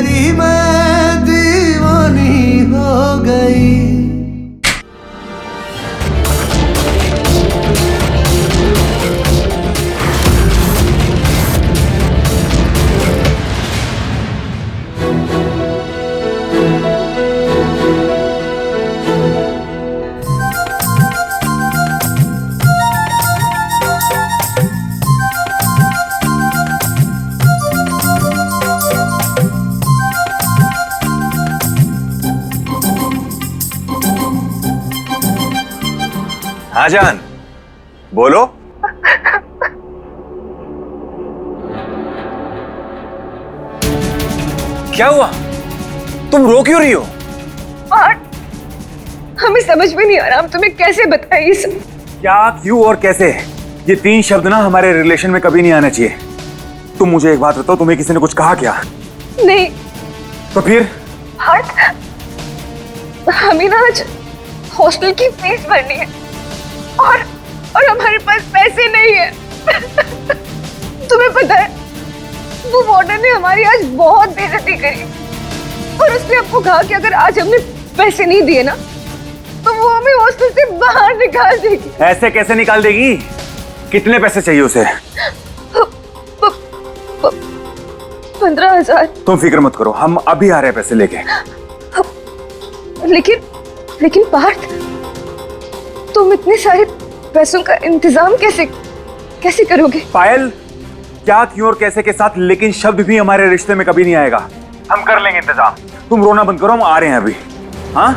तेरी मैं दीवानी हो गई। हाँ जान, बोलो। क्या हुआ? तुम रो क्यों रही हो? हमें समझ में नहीं आ रहा, हम तुम्हें कैसे बताएं ये सब। क्या, क्यों और कैसे, ये तीन शब्द ना हमारे रिलेशन में कभी नहीं आना चाहिए। तुम मुझे एक बात बताओ, तुम्हें किसी ने कुछ कहा क्या? नहीं। तो फिर? हमें ना आज हॉस्टल की फीस भरनी है और हमारे पास पैसे नहीं है। तुम्हें पता है, वो वार्डन ने हमारी आज बहुत बेइज्जती करी और उसने हमको कहा कि अगर आज हमने पैसे नहीं दिए ना तो वो हमें हॉस्टल से बाहर निकाल देगी। ऐसे कैसे निकाल देगी? कितने पैसे चाहिए उसे? 15,000। तुम फिक्र मत करो, हम अभी आ रहे हैं पैसे लेके। लेकिन पार्थ, तुम इतने सारे पैसों का इंतजाम कैसे करोगे? पायल, क्या, क्यों और कैसे के साथ लेकिन शब्द भी हमारे रिश्ते में कभी नहीं आएगा। हम कर लेंगे इंतजाम, तुम रोना बंद करो, हम आ रहे हैं अभी। हाँ?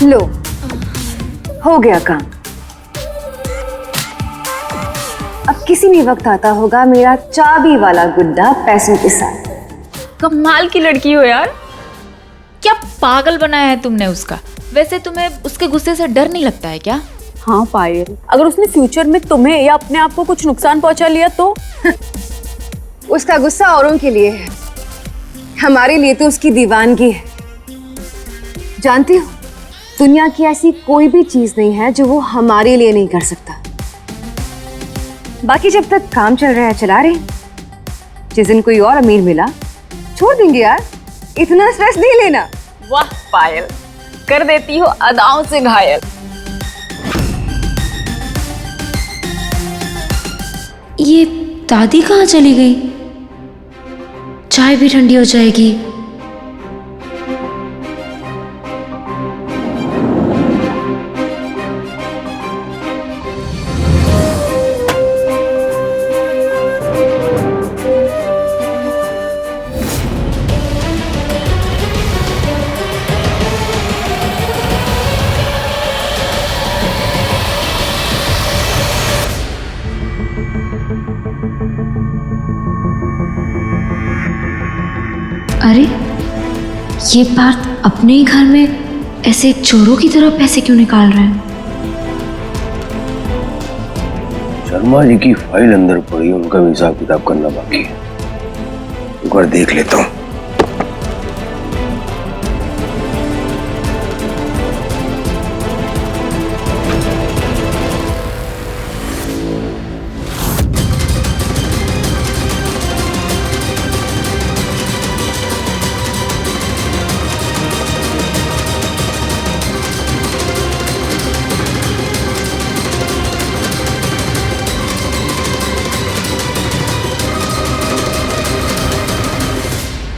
लो, हो गया काम। अब किसी भी वक्त आता होगा मेरा चाबी वाला गुड्डा पैसों के साथ। कमाल की लड़की हो यार, क्या पागल बनाया है तुमने उसका। वैसे तुम्हें उसके गुस्से से डर नहीं लगता है क्या? हाँ पायल, अगर उसने फ्यूचर में तुम्हें या अपने आप को कुछ नुकसान पहुंचा लिया तो? उसका गुस्सा औरों के लिए है, हमारे लिए तो उसकी दीवानगी है। जानती हो, दुनिया की ऐसी कोई भी चीज नहीं है जो वो हमारे लिए नहीं कर सकता। बाकी जब तक काम चल रहा है चला रहे, जिस दिन कोई और अमीर मिला छोड़ देंगे यार, इतना स्ट्रेस नहीं लेना। वाह पायल, कर देती हो अदाओं से घायल। ये दादी कहाँ चली गई? चाय भी ठंडी हो जाएगी। अरे, ये पार्थ अपने ही घर में ऐसे चोरों की तरह पैसे क्यों निकाल रहे हैं? शर्मा जी की फाइल अंदर पड़ी, उनका भी हिसाब किताब करना बाकी है, एक बार देख लेता हूँ।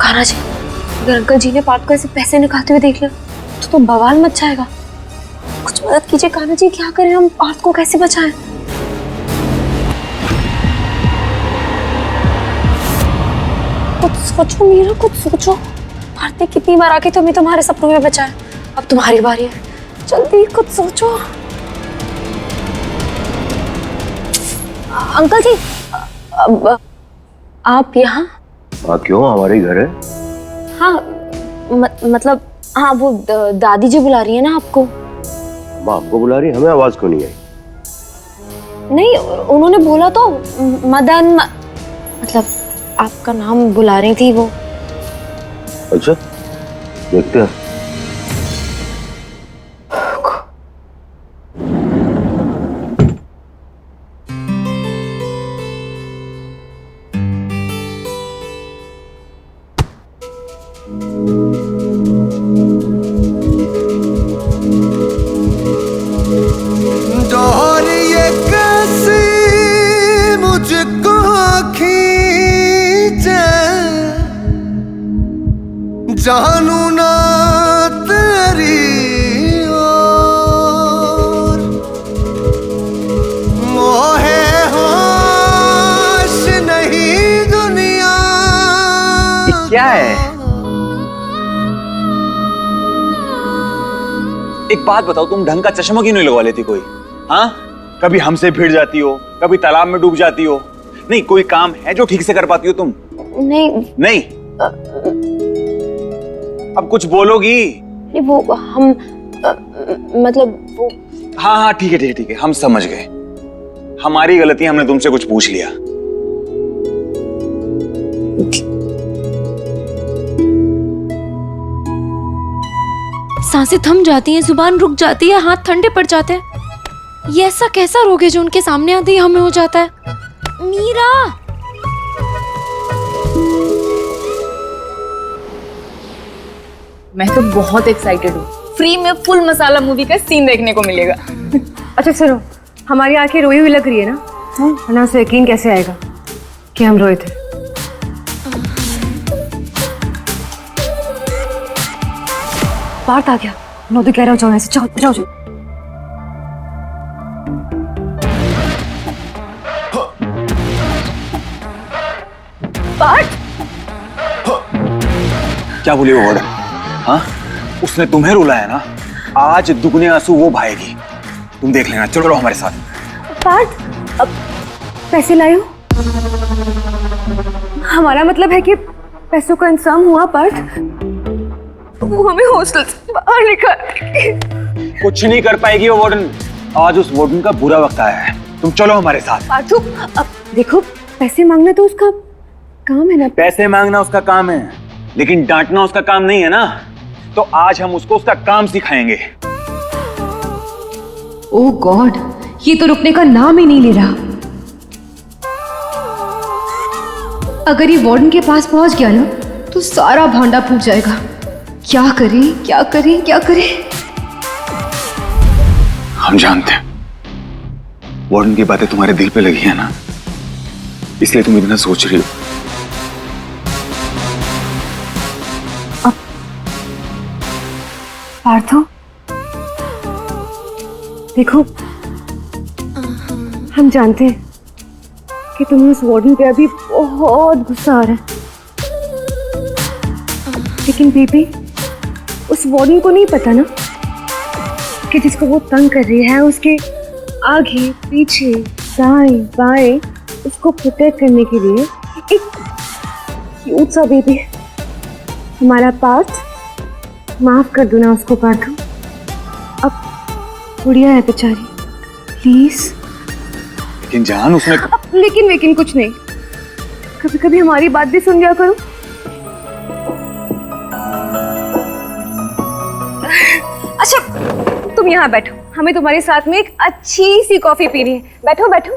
कान्हा जी, अगर अंकल जी ने पार्थ को ऐसे पैसे निकालते हुए देख लिया तो बवाल मच जाएगा। कुछ मदद कीजिए कान्हा जी, क्या करें हम, पार्थ को कैसे बचाएं? कुछ सोचो मीरा, कुछ सोचो। पार्थ ने कितनी बार आके तुम्हें तुम्हारे सपनों में बचाया, अब तुम्हारी बारी है, जल्दी कुछ सोचो। अंकल जी, आप यहाँ? हाँ क्यों, हमारे घर है। हाँ मतलब हाँ, वो दादी जी बुला रही है ना आपको। माँ आपको बुला रही है, हमें आवाज क्यों नहीं आई? नहीं, उन्होंने बोला तो मदन मतलब आपका नाम बुला रही थी वो। अच्छा, देखते हैं। डोर ये कैसी मुझको खींचे, जानू ना तेरी ओर, मोहे होश नहीं दुनिया। ये क्या है? एक बात बताओ, तुम ढंग का चश्मा क्यों नहीं लगवा लेती कोई? हाँ, कभी हमसे भिड़ जाती हो, कभी तालाब में डूब जाती हो। नहीं, कोई काम है जो ठीक से कर पाती हो तुम? नहीं। अब कुछ बोलोगी? वो हम मतलब वो। हाँ हाँ, ठीक है ठीक है ठीक है, हम समझ गए। हमारी गलती, हमने तुमसे कुछ पूछ लिया। सांसें थम जाती हैं, जुबान रुक जाती है, हाथ ठंडे पड़ जाते हैं। ये ऐसा कैसा रोग है जो उनके सामने आते ही हमें हो जाता है? मीरा, मैं तो बहुत एक्साइटेड हूँ। फ्री में फुल मसाला मूवी का सीन देखने को मिलेगा। अच्छा सुनो, हमारी आंखें रोई हुई लग रही है ना, वरना उसे यकीन कैसे आएगा कि हम रोए थे। पार्थ आ गया, नौदी कह रहा हो, जाओ यहाँ से, जाओ जाओ जाओ। पार्थ, क्या बोली वो वार्डन? हाँ, उसने तुम्हें रुलाया ना, आज दुगने आंसू वो भाएगी। तुम देख लेना, चलो हमारे साथ। पार्थ, अब पैसे लाए हो? हमारा मतलब है कि पैसों का इंतजाम हुआ पार्थ? वो हमें हॉस्टल से बाहर निकाल। कुछ नहीं कर पाएगी वो वार्डन। आज उस वार्डन का बुरा वक्त आया है। तुम चलो हमारे साथ। पार्थू, अब देखो, पैसे मांगना तो उसका काम है ना। पैसे मांगना उसका काम है, लेकिन डांटना उसका काम नहीं है ना। तो आज हम उसको उसका काम सिखाएंगे। ओह गॉड, ये तो रुकने का नाम ही नहीं ले रहा। अगर ये वार्डन के पास पहुंच गया ना तो सारा भांडा फूट जाएगा। क्या करें क्या करें क्या करें? हम जानते हैं वार्डन की बातें तुम्हारे दिल पे लगी है ना, इसलिए तुम इतना सोच रही हो। पार्थो, देखो, हम जानते हैं कि तुम्हें उस वार्डन पे अभी बहुत गुस्सा आ रहा है, लेकिन बेबी, उस वार्डन को नहीं पता ना कि जिसको वो तंग कर रही है, उसके आगे पीछे दाएं बाएं उसको प्रोटेक्ट करने के लिए एक क्यूट सा बेबी है। हमारा पार्थ, माफ कर दो ना उसको पार्थो, अब गुड़िया है बेचारी, प्लीज। लेकिन जान, उसने लेकिन कुछ नहीं, कभी कभी हमारी बात भी सुन लिया करो। अच्छा, तुम यहाँ बैठो, हमें तुम्हारे साथ में एक अच्छी सी कॉफी पीनी है। बैठो बैठो।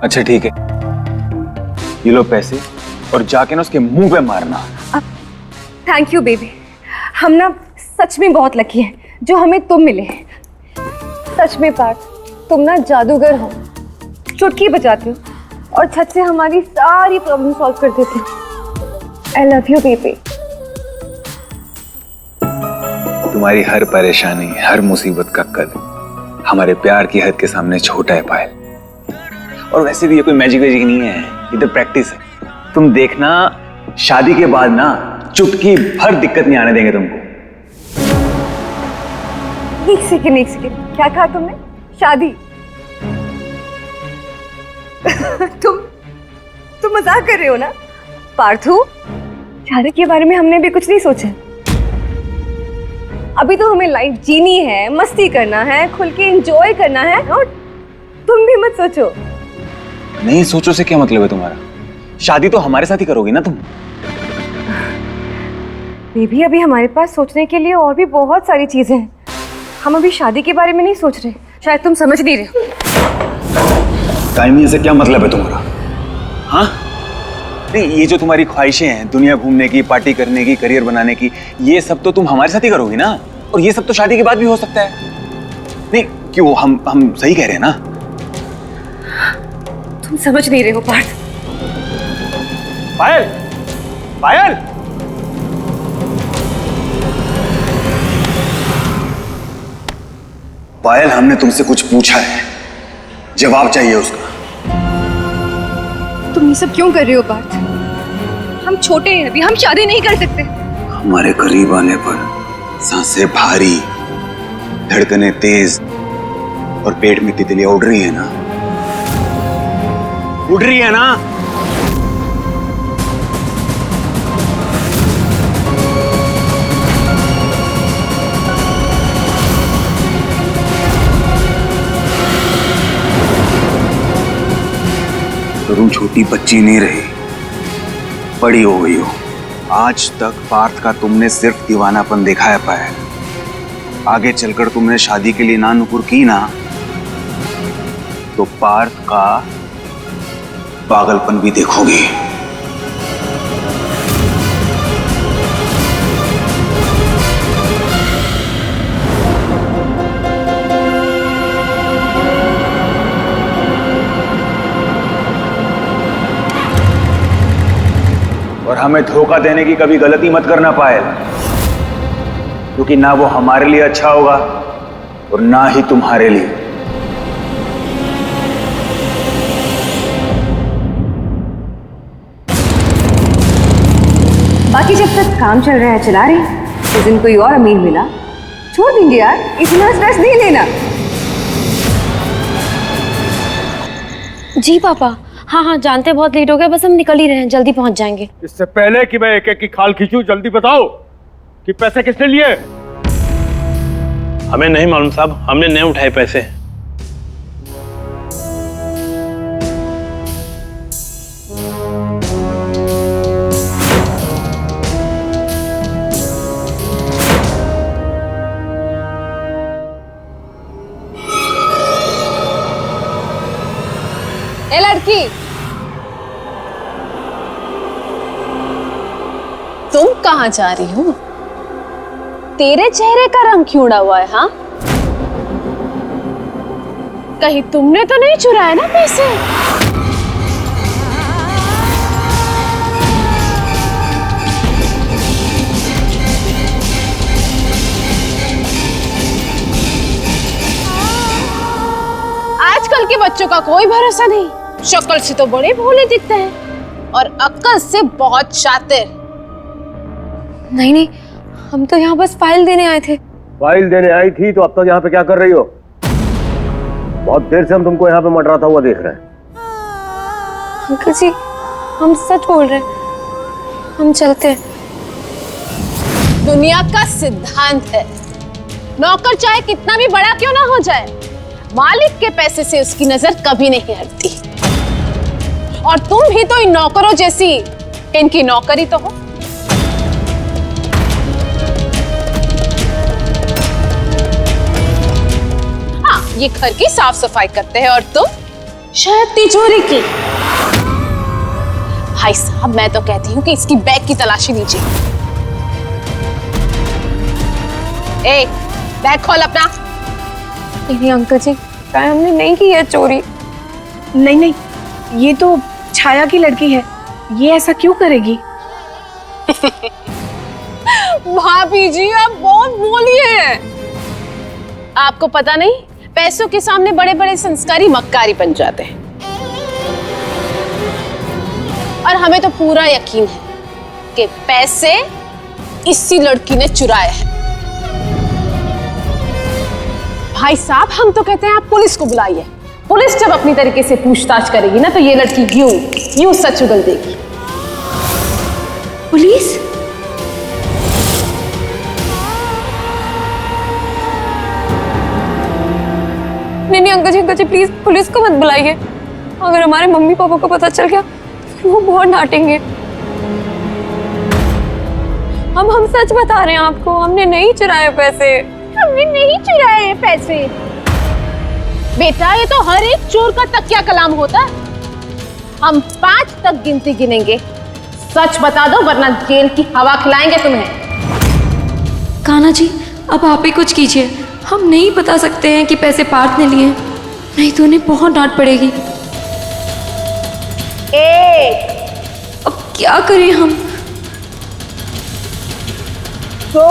अच्छा ठीक है, ये लो पैसे और जाके ना उसके मुंह पे मारना। थैंक यू बेबी, हम ना सच में बहुत लकी हैं जो हमें तुम मिले। सच में पार्थ, तुम ना जादूगर हो, चुटकी बजाते हो और छत से हमारी सारी प्रॉब्लम सॉल्व कर देते हो। I love you baby. तुम्हारी हर परेशानी, हर मुसीबत का कद हमारे प्यार की हद के सामने छोटा है पायल। और वैसे भी ये कोई मैजिक वैजिक नहीं है, ये तो प्रैक्टिस है। तुम देखना, शादी के बाद ना चुटकी भर दिक्कत नहीं आने देंगे तुमको। एक सेकेंड, क्या कहा तुमने? शादी? तुम मजाक कर रहे हो ना पार्थू? शादी के बारे में हमने भी कुछ नहीं सोचा। अभी तो हमें लाइफ जीनी है, मस्ती करना है, खुल के एंजॉय करना है। और तुम भी मत सोचो। नहीं सोचो से क्या मतलब है तुम्हारा? शादी तो हमारे साथ ही करोगी ना तुम? बेबी अभी हमारे पास सोचने के लिए और भी बहुत सारी चीजें हैं। हम अभी शादी के बारे में नहीं सोच रहे। शायद तुम समझ नहीं रहे हो। टाइमिंग से क्या मतलब है तुम्हारा? हाँ नहीं, ये जो तुम्हारी ख्वाहिशें हैं दुनिया घूमने की, पार्टी करने की, करियर बनाने की, ये सब तो तुम हमारे साथ ही करोगी ना। और ये सब तो शादी के बाद भी हो सकता है। नहीं क्यों, हम सही कह रहे हैं ना? तुम समझ नहीं रहे हो पार्थ। पायल, पायल, पायल, हमने तुमसे कुछ पूछा है, जवाब चाहिए उसका। तुम ये सब क्यों कर रहे हो पार्थ? हम छोटे हैं अभी, हम शादी नहीं कर सकते। हमारे करीब आने पर सांसें भारी, धड़कनें तेज और पेट में तितलियां उड़ रही है ना? उड़ रही है ना? तो तुम छोटी बच्ची नहीं रही, बड़ी हो गई हो। आज तक पार्थ का तुमने सिर्फ दीवानापन देखा है पायल। आगे चलकर तुमने शादी के लिए ना नुकुर की ना, तो पार्थ का पागलपन भी देखोगी। और हमें धोखा देने की कभी गलती मत करना पायल, क्योंकि ना वो हमारे लिए अच्छा होगा और ना ही तुम्हारे लिए। बाकी जब तक काम चल रहा है चला रहे, जिस दिन कोई और अमीर मिला छोड़ देंगे यार, इतना स्ट्रेस नहीं लेना। जी पापा, हाँ हाँ जानते बहुत लेट हो गया, बस हम निकल ही रहे हैं, जल्दी पहुंच जाएंगे। इससे पहले कि मैं एक एक की खाल खींचूं, जल्दी बताओ कि पैसे किसने लिए? हमें नहीं मालूम साहब, हमने नहीं उठाए पैसे। ए लड़की, तुम कहाँ जा रही हो? तेरे चेहरे का रंग क्यों उड़ा हुआ है? हाँ, कहीं तुमने तो नहीं चुराया ना पैसे? आजकल के बच्चों का कोई भरोसा नहीं। शक्ल से तो बड़े भोले दिखते हैं और अक्ल से बहुत शातिर। नहीं नहीं, हम तो यहाँ बस फाइल देने आए थे। फाइल देने आई थी तो अब तक यहाँ पे क्या कर रही हो? बहुत देर से हम तुमको यहाँ पे मंडराता हुआ देख रहे हैं। अंकल जी, हम सच बोल रहे हैं, हम चलते हैं। दुनिया का सिद्धांत है, नौकर चाहे कितना भी बड़ा क्यों ना हो जाए, मालिक के पैसे से उसकी नजर कभी नहीं हटती। और तुम भी तो इन नौकरों जैसी इनकी नौकरी तो हो। हाँ, ये घर की साफ सफाई करते हैं और तुम शायद तिजोरी की। भाई साहब, मैं तो कहती हूँ कि इसकी बैग की तलाशी लीजिए। ए, बैग खोल अपना। नहीं अंकल जी, हमने नहीं की है चोरी। नहीं नहीं, ये तो छाया की लड़की है, ये ऐसा क्यों करेगी? भाभी जी, आप बहुत बोली हैं। आपको पता नहीं, पैसों के सामने बड़े बड़े संस्कारी मक्कारी बन जाते हैं। और हमें तो पूरा यकीन है कि पैसे इसी लड़की ने चुराए हैं। भाई साहब, हम तो कहते हैं आप पुलिस को बुलाइए। पुलिस जब अपनी तरीके से पूछताछ करेगी ना, तो ये लड़की यूं सच उगल देगी। पुलिस? नहीं नहीं अंकल जी प्लीज पुलिस को मत बुलाइए। अगर हमारे मम्मी पापा को पता चल गया तो वो बहुत डांटेंगे। हम सच बता रहे हैं आपको, हमने नहीं चुराए पैसे। हमने नहीं चुराए पैसे। बेटा ये तो हर एक चोर का तकिया कलाम होता है। हम 5 तक गिनती गिनेंगे, सच बता दो वरना जेल की हवा खिलाएंगे तुम्हें। कान्हा जी अब आप ही कुछ कीजिए, हम नहीं बता सकते हैं कि पैसे पार्थ ने लिए, नहीं तो उन्हें बहुत डांट पड़ेगी। 1 अब क्या करें हम? 2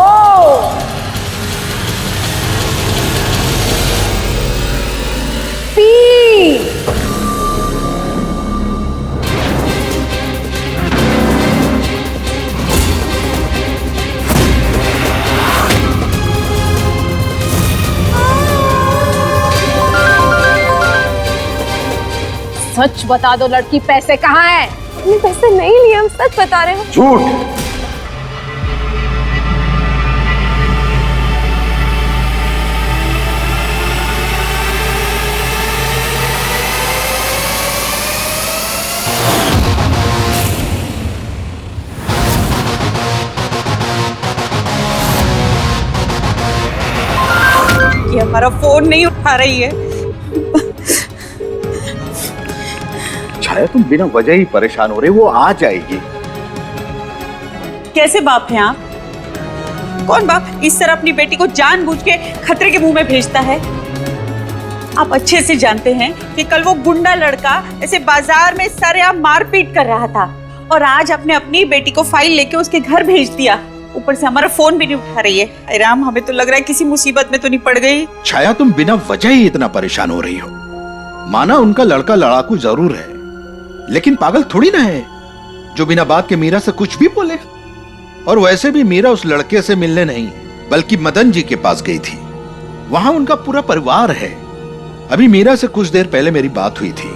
3 सच बता दो लड़की, पैसे कहाँ हैं? हमने पैसे नहीं लिए, हम सच बता रहे हैं। झूठ। ये हमारा फोन नहीं उठा रही है। छाया तुम बिना वजह ही परेशान हो रहे, वो आ जाएगी। कैसे बाप हैं आप? कौन बाप इस तरह अपनी बेटी को जानबूझ के खतरे के मुंह में भेजता है? आप अच्छे से जानते हैं कि कल वो गुंडा लड़का ऐसे बाजार में सरेआम मारपीट कर रहा था और आज आपने अपनी बेटी को फाइल लेके उसके घर भेज दिया। ऊपर से हमारा फोन भी नहीं उठा रही है। अरे राम, हमें तो लग रहा है किसी मुसीबत में तो नहीं पड़ गई। छाया तुम बिना वजह ही इतना परेशान हो रही हो। माना उनका लड़का लड़ाकू जरूर है, लेकिन पागल थोड़ी ना है जो बिना बात के मीरा से कुछ भी बोले। और वैसे भी मीरा उस लड़के से मिलने नहीं बल्कि मदन जी के पास गई थी। वहां उनका पूरा परिवार है। अभी मीरा से कुछ देर पहले मेरी बात हुई थी।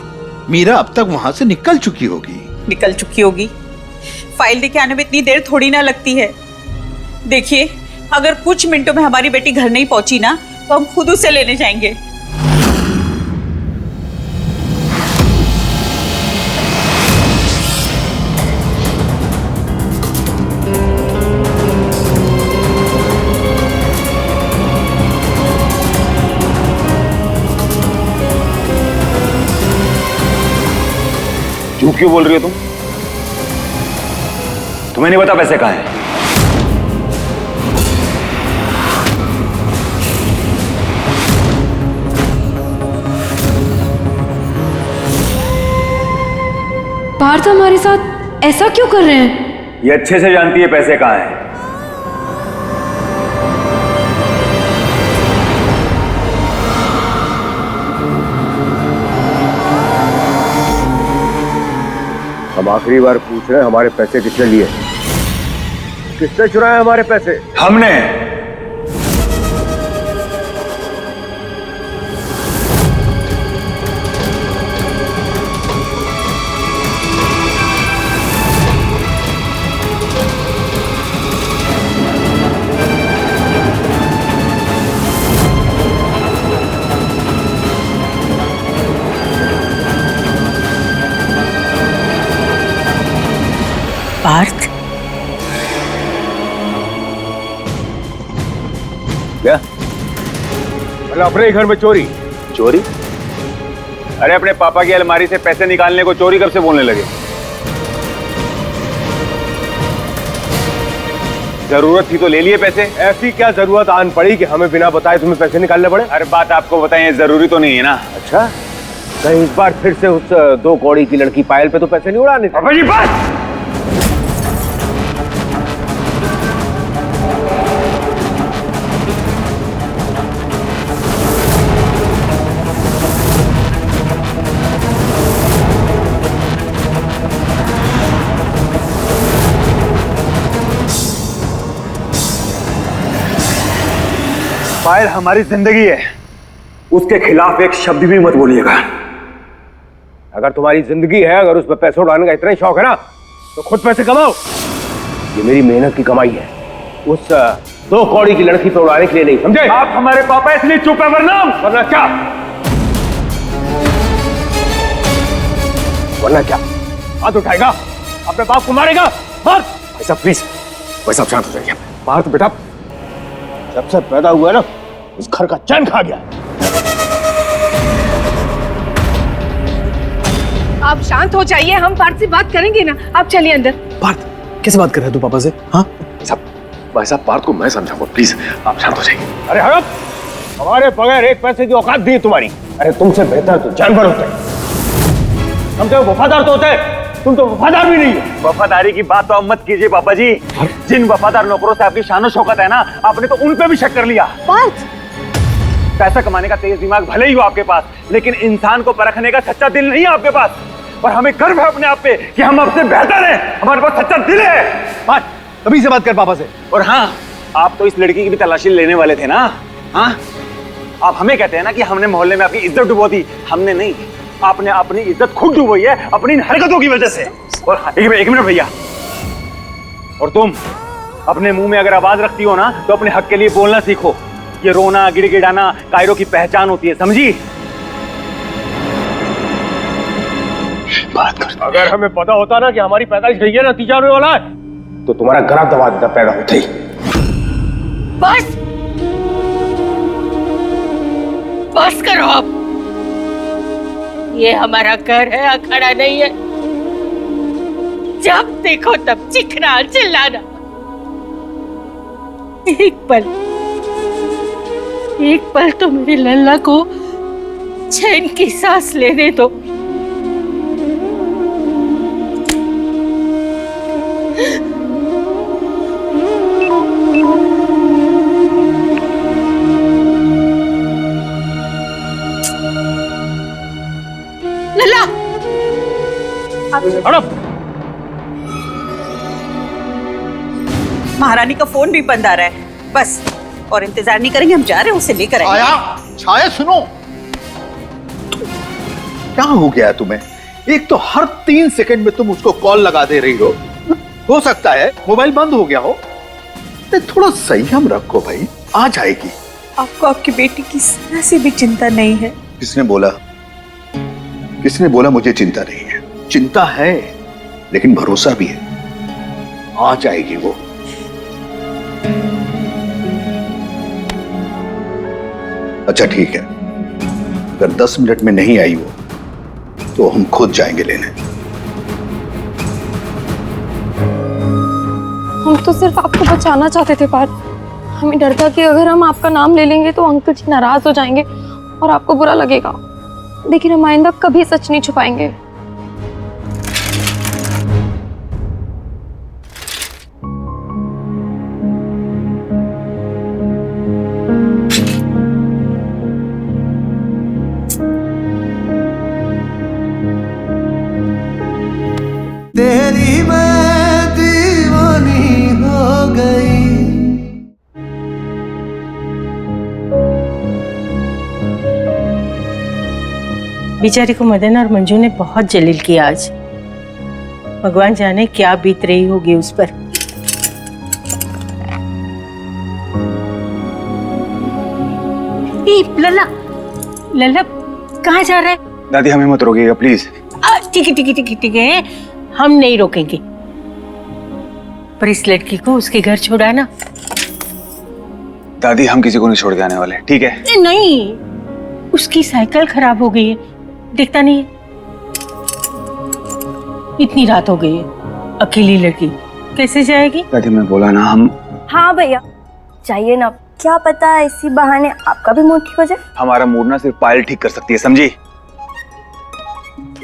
मीरा अब तक वहां से निकल चुकी होगी। निकल चुकी होगी? फाइल लेके आने में इतनी देर थोड़ी ना लगती है। देखिए, अगर कुछ मिनटों में हमारी बेटी घर नहीं पहुंची ना तो हम खुद उसे लेने जाएंगे। झूठ क्यों बोल रही हो तुम? तुम्हें नहीं पता पैसे कहाँ हैं? पार्थ हमारे साथ ऐसा क्यों कर रहे हैं? ये अच्छे से जानती है पैसे कहाँ हैं। हम आखिरी बार पूछ रहे हैं, हमारे पैसे किसने लिए? किसने चुराए हमारे पैसे? हमने। पार्थ, क्या मतलब अपने ही घर में चोरी? चोरी? अरे अपने पापा की अलमारी से पैसे निकालने को चोरी कब से बोलने लगे? जरूरत थी तो ले लिए पैसे। ऐसी क्या जरूरत आन पड़ी कि हमें बिना बताए तुम्हें पैसे निकालने पड़े? अरे बात आपको बताएं, जरूरी तो नहीं है ना। अच्छा, कहीं इस बार फिर से उस 2 कौड़ी की लड़की पायल पे तो पैसे नहीं उड़ाने थे? जी बात पायल हमारी जिंदगी है, उसके खिलाफ एक शब्द भी मत बोलिएगा। अगर तुम्हारी जिंदगी है, अगर उस पर पैसे उड़ाने का इतना ही शौक है ना, तो खुद पैसे कमाओ। ये मेरी मेहनत की कमाई है, उस 2 कौड़ी की लड़की पे उड़ाने के लिए नहीं, समझे? आप हमारे पापा इसलिए चुप है, वरना क्या? वरना क्या हाथ उठाएगा, अपने बाप को मारेगा। मार। भाई साहब प्लीज, भाई साहब शांत हो जाइए। पार्थ बेटा जब से पैदा हुआ है ना, इस घर का चैन खा गया। आप शांत हो जाइए, हम पार्थ से बात करेंगे ना। आप चलिए अंदर। पार्थ कैसे बात कर रहे हो तू पापा से? हाँ भाई साहब पार्थ को मैं समझाऊंगा, प्लीज आप शांत हो जाइए। अरे हड़प, हमारे बगैर एक पैसे की औकात दी तुम्हारी। अरे तुमसे बेहतर तो जानवर होते हैं, हम तो वफादार तो होते हैं, तुम तो वफादार भी नहीं हो। वफादारी की बात तो अब मत कीजिए पापा जी। जिन वफादार नौकरों से आपकी शान और शौकत है ना, आपने तो उन पे भी शक कर लिया। पैसा कमाने का तेज दिमाग भले ही हो आपके पास, लेकिन इंसान को परखने का सच्चा दिल नहीं है आपके पास। और हमें गर्व है अपने आप पे कि हम आपसे बेहतर हैं, हमारे पास सच्चा दिल है। अभी से बात कर पापा से। और हाँ, आप तो इस लड़की की भी तलाशी लेने वाले थे ना। हाँ, आप हमें कहते हैं ना कि हमने मोहल्ले में आपकी इज्जत डुबो दी। हमने नहीं, आपने अपनी इज्जत खुद डुबोई है अपनी इन हरकतों की वजह से। और एक मिनट भैया, और तुम अपने मुंह में अगर आवाज रखती हो ना, तो अपने हक के लिए बोलना सीखो। ये रोना गिड़गिड़ाना कायरों की पहचान होती है, समझी? बात कर। अगर हमें पता होता ना कि हमारी पैदाइश गई है, नतीजा होने वाला है, तो तुम्हारा गला दबा देता पैदा होते ही। बस बस करो अब। ये हमारा घर है, अखाड़ा नहीं है। जब देखो तब चिखना चिल्लाना। एक पल तो मेरे लल्ला को चैन की सांस लेने दो। लल्ला, महारानी का फोन भी बंद आ रहा है। बस और इंतजार नहीं करेंगे, हम जा रहे हैं, उसे लेकर आएंगे। छाया सुनो, क्या हो गया तुम्हें? एक तो हर 3 सेकंड में तुम उसको कॉल लगा दे रही हो सकता है मोबाइल बंद हो गया हो। थोड़ा संयम रखो भाई, आ जाएगी। आपको आपकी बेटी की जरा सी भी चिंता नहीं है? किसने बोला मुझे चिंता नहीं है? चिंता है, लेकिन भरोसा भी है, आ जाएगी वो। अच्छा ठीक है, अगर 10 मिनट में नहीं आई वो, तो हम खुद जाएंगे लेने। हम तो सिर्फ आपको बचाना चाहते थे पार्थ। हमें डर था कि अगर हम आपका नाम ले लेंगे तो अंकल जी नाराज हो जाएंगे और आपको बुरा लगेगा, लेकिन हम आइंदा कभी सच नहीं छुपाएंगे। तेरी मैं दीवानी हो गई। बेचारी को मदन और मंजू ने बहुत जलील किया आज। भगवान जाने क्या बीत रही होगी उस पर। लल्ला, लल्ला कहाँ जा रहा है? दादी हमें मत रोकिएगा प्लीज। ठीक है, हम नहीं रोकेंगे, पर इस लड़की को उसके घर छोड़ाना। दादी हम किसी को नहीं छोड़ के आने वाले, ठीक है? नहीं, उसकी साइकिल खराब हो गई है, देखता नहीं है? इतनी रात हो गई है, अकेली लड़की कैसे जाएगी? दादी मैं बोला ना हम। हाँ भैया चाहिए ना, क्या पता इसी बहाने आपका भी मूड ठीक हो जाए। हमारा मूड ना सिर्फ पायल ठीक कर सकती है, समझी?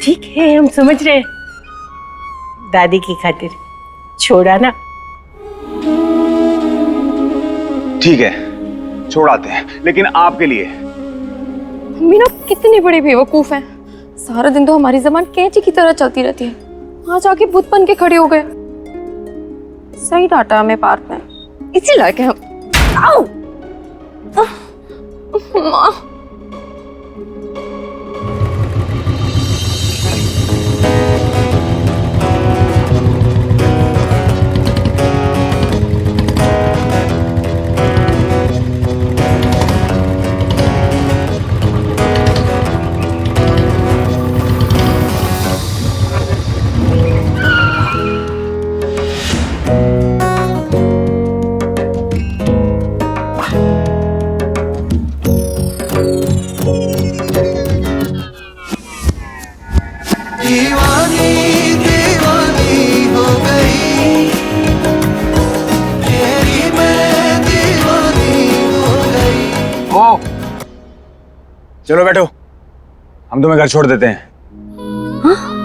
ठीक है, हम समझ रहे हैं। दादी की खातिर छोड़ा ना। ठीक है छोड़ाते हैं, लेकिन आपके लिए। मीना कितनी बड़ी बेवकूफ है, सारा दिन तो हमारी जबान कैंची की तरह चलती रहती है, आज आके भूत बन के खड़े हो गए। सही डांटा हमें पार्थ ने, इसी लायक है हम। आओ माँ, चलो बैठो, हम तुम्हें घर छोड़ देते हैं। हाँ?